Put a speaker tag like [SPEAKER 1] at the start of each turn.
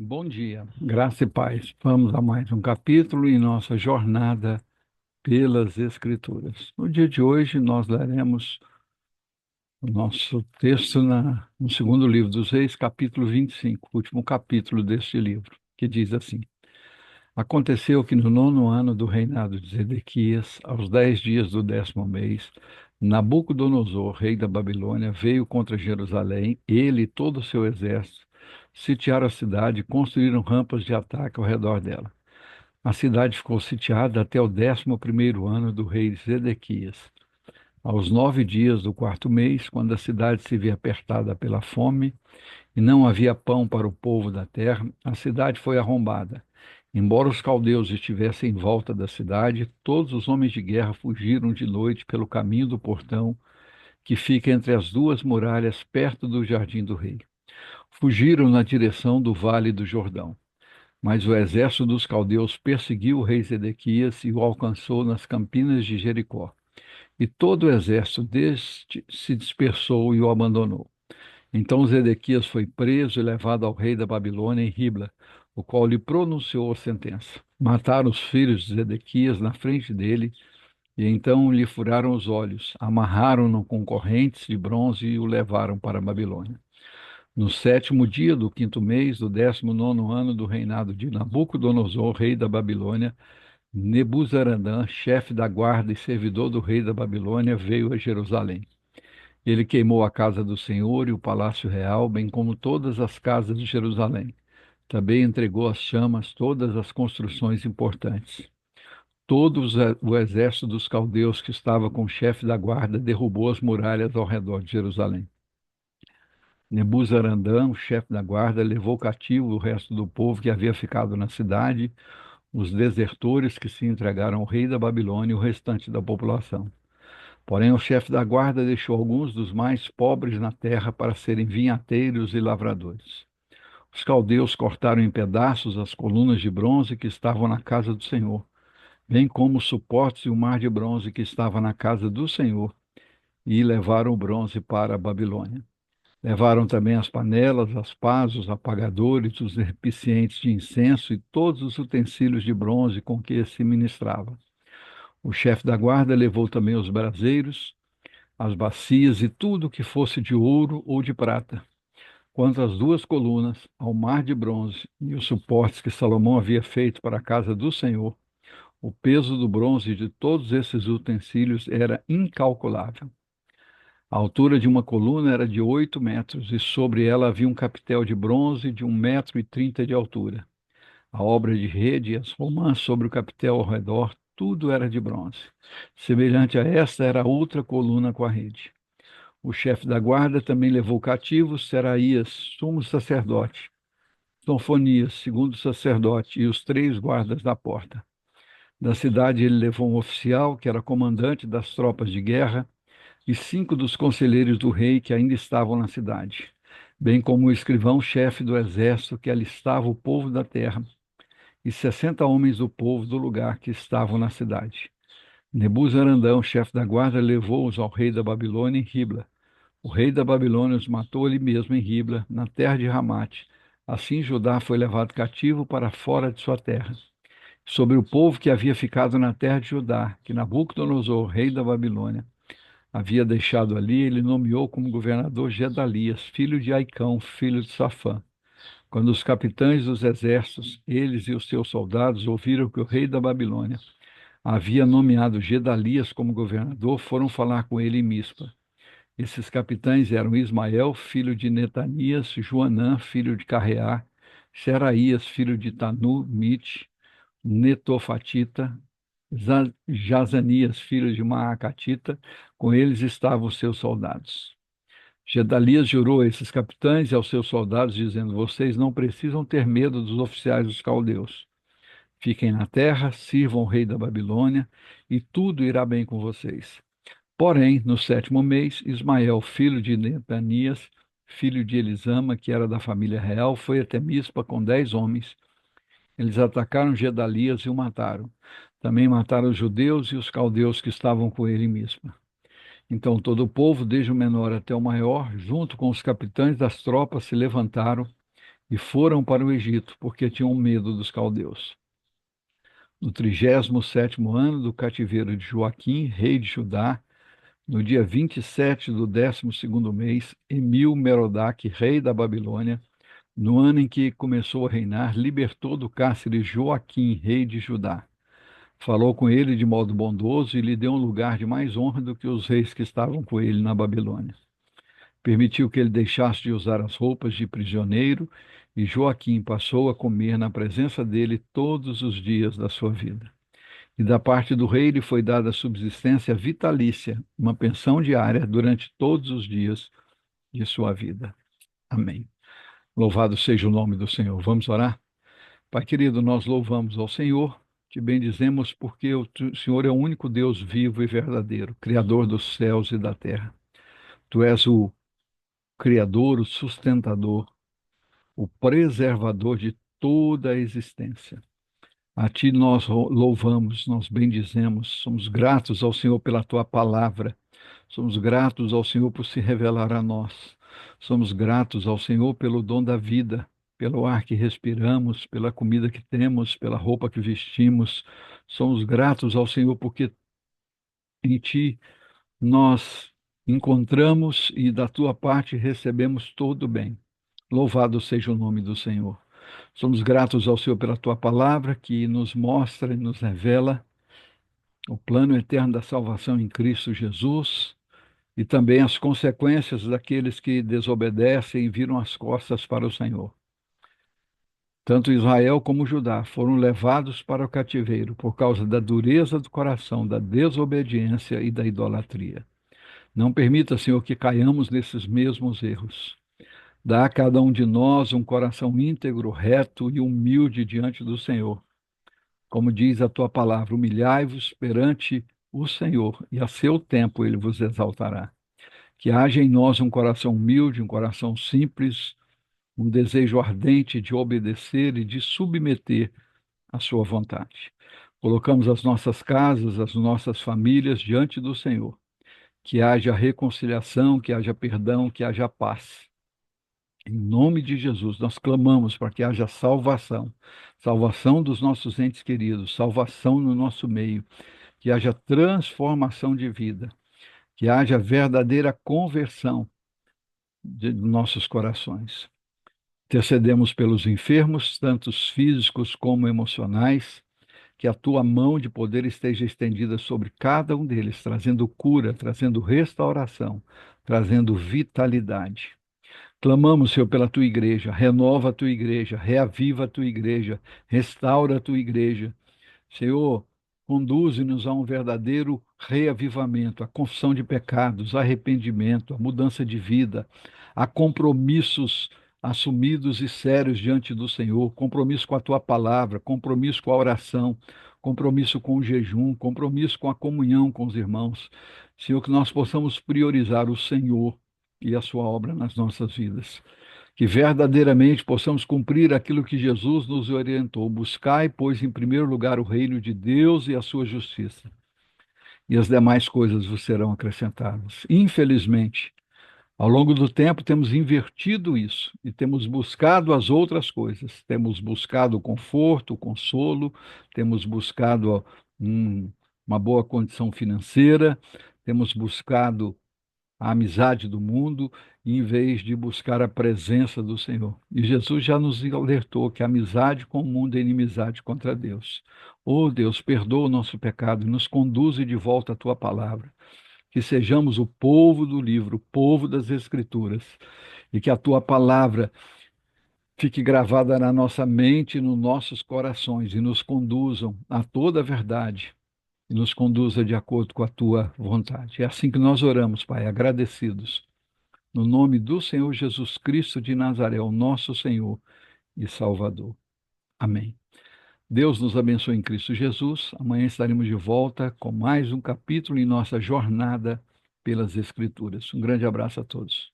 [SPEAKER 1] Bom dia, graça e paz. Vamos a mais um capítulo em nossa jornada pelas Escrituras. No dia de hoje, nós leremos o nosso texto no segundo livro dos Reis, capítulo 25, o último capítulo deste livro, que diz assim: Aconteceu que no nono ano do reinado de Zedequias, aos 10 dias do 10º mês, Nabucodonosor, rei da Babilônia, veio contra Jerusalém, ele e todo o seu exército, sitiaram a cidade e construíram rampas de ataque ao redor dela. A cidade ficou sitiada até o 11º ano do rei Zedequias. Aos 9 dias do quarto mês, quando a cidade se via apertada pela fome, e não havia pão para o povo da terra, a cidade foi arrombada. Embora os caldeus estivessem em volta da cidade, todos os homens de guerra fugiram de noite pelo caminho do portão, que fica entre as duas muralhas, perto do jardim do rei. Fugiram na direção do vale do Jordão. Mas o exército dos caldeus perseguiu o rei Zedequias e o alcançou nas campinas de Jericó. E todo o exército deste se dispersou e o abandonou. Então Zedequias foi preso e levado ao rei da Babilônia em Ribla, o qual lhe pronunciou a sentença. Mataram os filhos de Zedequias na frente dele, e então lhe furaram os olhos, amarraram-no com correntes de bronze e o levaram para a Babilônia. No sétimo dia do quinto mês do 19º ano do reinado de Nabucodonosor, rei da Babilônia, Nebuzaradã, chefe da guarda e servidor do rei da Babilônia, veio a Jerusalém. Ele queimou a casa do Senhor e o palácio real, bem como todas as casas de Jerusalém. Também entregou às chamas todas as construções importantes. Todo o exército dos caldeus que estava com o chefe da guarda derrubou as muralhas ao redor de Jerusalém. Nebuzaradã, o chefe da guarda, levou cativo o resto do povo que havia ficado na cidade, os desertores que se entregaram ao rei da Babilônia e o restante da população. Porém, o chefe da guarda deixou alguns dos mais pobres na terra para serem vinhateiros e lavradores. Os caldeus cortaram em pedaços as colunas de bronze que estavam na casa do Senhor, bem como os suportes e o mar de bronze que estava na casa do Senhor, e levaram o bronze para a Babilônia. Levaram também as panelas, as pás, os apagadores, os recipientes de incenso e todos os utensílios de bronze com que se ministrava. O chefe da guarda levou também os braseiros, as bacias e tudo que fosse de ouro ou de prata. Quanto às duas colunas, ao mar de bronze e os suportes que Salomão havia feito para a casa do Senhor, o peso do bronze de todos esses utensílios era incalculável. A altura de uma coluna era de 8 metros, e sobre ela havia um capitel de bronze de 1,30 m de altura. A obra de rede e as romãs sobre o capitel ao redor, tudo era de bronze. Semelhante a esta era outra coluna com a rede. O chefe da guarda também levou cativos Seraías, sumo sacerdote, Sofonias, segundo sacerdote, e os 3 guardas da porta. Da cidade ele levou um oficial, que era comandante das tropas de guerra, e 5 dos conselheiros do rei que ainda estavam na cidade, bem como o escrivão-chefe do exército que alistava o povo da terra, e 60 homens do povo do lugar que estavam na cidade. Nebuzaradan, chefe da guarda, levou-os ao rei da Babilônia em Ribla. O rei da Babilônia os matou ali mesmo em Ribla, na terra de Ramate. Assim Judá foi levado cativo para fora de sua terra. Sobre o povo que havia ficado na terra de Judá, que Nabucodonosor, rei da Babilônia, havia deixado ali, ele nomeou como governador Gedalias, filho de Aicão, filho de Safã. Quando os capitães dos exércitos, eles e os seus soldados, ouviram que o rei da Babilônia havia nomeado Gedalias como governador, foram falar com ele em Mispa. Esses capitães eram Ismael, filho de Netanias, Joanã, filho de Carreá, Seraías, filho de Tanumite, Netofatita, Jazanias, filho de Maacatita, com eles estavam os seus soldados. Gedalias jurou a esses capitães e aos seus soldados, dizendo: Vocês não precisam ter medo dos oficiais dos caldeus. Fiquem na terra, sirvam o rei da Babilônia, e tudo irá bem com vocês. Porém, no sétimo mês, Ismael, filho de Netanias, filho de Elisama, que era da família real, foi até Mispa com 10 homens. Eles atacaram Gedalias e o mataram. Também mataram os judeus e os caldeus que estavam com ele em Mispa. Então todo o povo, desde o menor até o maior, junto com os capitães das tropas, se levantaram e foram para o Egito, porque tinham medo dos caldeus. No 37º ano do cativeiro de Joaquim, rei de Judá, no dia 27 do 12º mês, Emil-Merodach, rei da Babilônia, no ano em que começou a reinar, libertou do cárcere Joaquim, rei de Judá. Falou com ele de modo bondoso e lhe deu um lugar de mais honra do que os reis que estavam com ele na Babilônia. Permitiu que ele deixasse de usar as roupas de prisioneiro e Joaquim passou a comer na presença dele todos os dias da sua vida. E da parte do rei lhe foi dada subsistência vitalícia, uma pensão diária durante todos os dias de sua vida. Amém. Louvado seja o nome do Senhor. Vamos orar? Pai querido, nós louvamos ao Senhor, te bendizemos porque o Senhor é o único Deus vivo e verdadeiro, Criador dos céus e da terra. Tu és o Criador, o sustentador, o preservador de toda a existência. A ti nós louvamos, nós bendizemos, somos gratos ao Senhor pela tua palavra, somos gratos ao Senhor por se revelar a nós, somos gratos ao Senhor pelo dom da vida, pelo ar que respiramos, pela comida que temos, pela roupa que vestimos, somos gratos ao Senhor porque em ti nós encontramos e da tua parte recebemos todo o bem. Louvado seja o nome do Senhor. Somos gratos ao Senhor pela tua palavra que nos mostra e nos revela o plano eterno da salvação em Cristo Jesus e também as consequências daqueles que desobedecem e viram as costas para o Senhor. Tanto Israel como Judá foram levados para o cativeiro por causa da dureza do coração, da desobediência e da idolatria. Não permita, Senhor, que caiamos nesses mesmos erros. Dá a cada um de nós um coração íntegro, reto e humilde diante do Senhor. Como diz a tua palavra, humilhai-vos perante o Senhor, e a seu tempo ele vos exaltará. Que haja em nós um coração humilde, um coração simples, um desejo ardente de obedecer e de submeter à sua vontade. Colocamos as nossas casas, as nossas famílias diante do Senhor. Que haja reconciliação, que haja perdão, que haja paz. Em nome de Jesus, nós clamamos para que haja salvação, salvação dos nossos entes queridos, salvação no nosso meio, que haja transformação de vida, que haja verdadeira conversão de nossos corações. Intercedemos pelos enfermos, tanto físicos como emocionais, que a tua mão de poder esteja estendida sobre cada um deles, trazendo cura, trazendo restauração, trazendo vitalidade. Clamamos, Senhor, pela tua igreja, renova a tua igreja, reaviva a tua igreja, restaura a tua igreja. Senhor, conduze-nos a um verdadeiro reavivamento, a confissão de pecados, arrependimento, a mudança de vida, a compromissos assumidos e sérios diante do Senhor, compromisso com a tua palavra, compromisso com a oração, compromisso com o jejum, compromisso com a comunhão com os irmãos. Senhor, que nós possamos priorizar o Senhor e a sua obra nas nossas vidas. Que verdadeiramente possamos cumprir aquilo que Jesus nos orientou. Buscai, pois, em primeiro lugar o reino de Deus e a sua justiça, e as demais coisas vos serão acrescentadas. Infelizmente, ao longo do tempo temos invertido isso e temos buscado as outras coisas. Temos buscado o conforto, o consolo, temos buscado uma boa condição financeira, temos buscado a amizade do mundo, em vez de buscar a presença do Senhor. E Jesus já nos alertou que a amizade com o mundo é inimizade contra Deus. Oh Deus, perdoa o nosso pecado e nos conduze de volta à tua palavra. Que sejamos o povo do livro, o povo das Escrituras, e que a tua palavra fique gravada na nossa mente e nos nossos corações e nos conduzam a toda a verdade e nos conduza de acordo com a tua vontade. É assim que nós oramos, Pai, agradecidos. No nome do Senhor Jesus Cristo de Nazaré, o nosso Senhor e Salvador. Amém. Deus nos abençoe em Cristo Jesus. Amanhã estaremos de volta com mais um capítulo em nossa jornada pelas Escrituras. Um grande abraço a todos.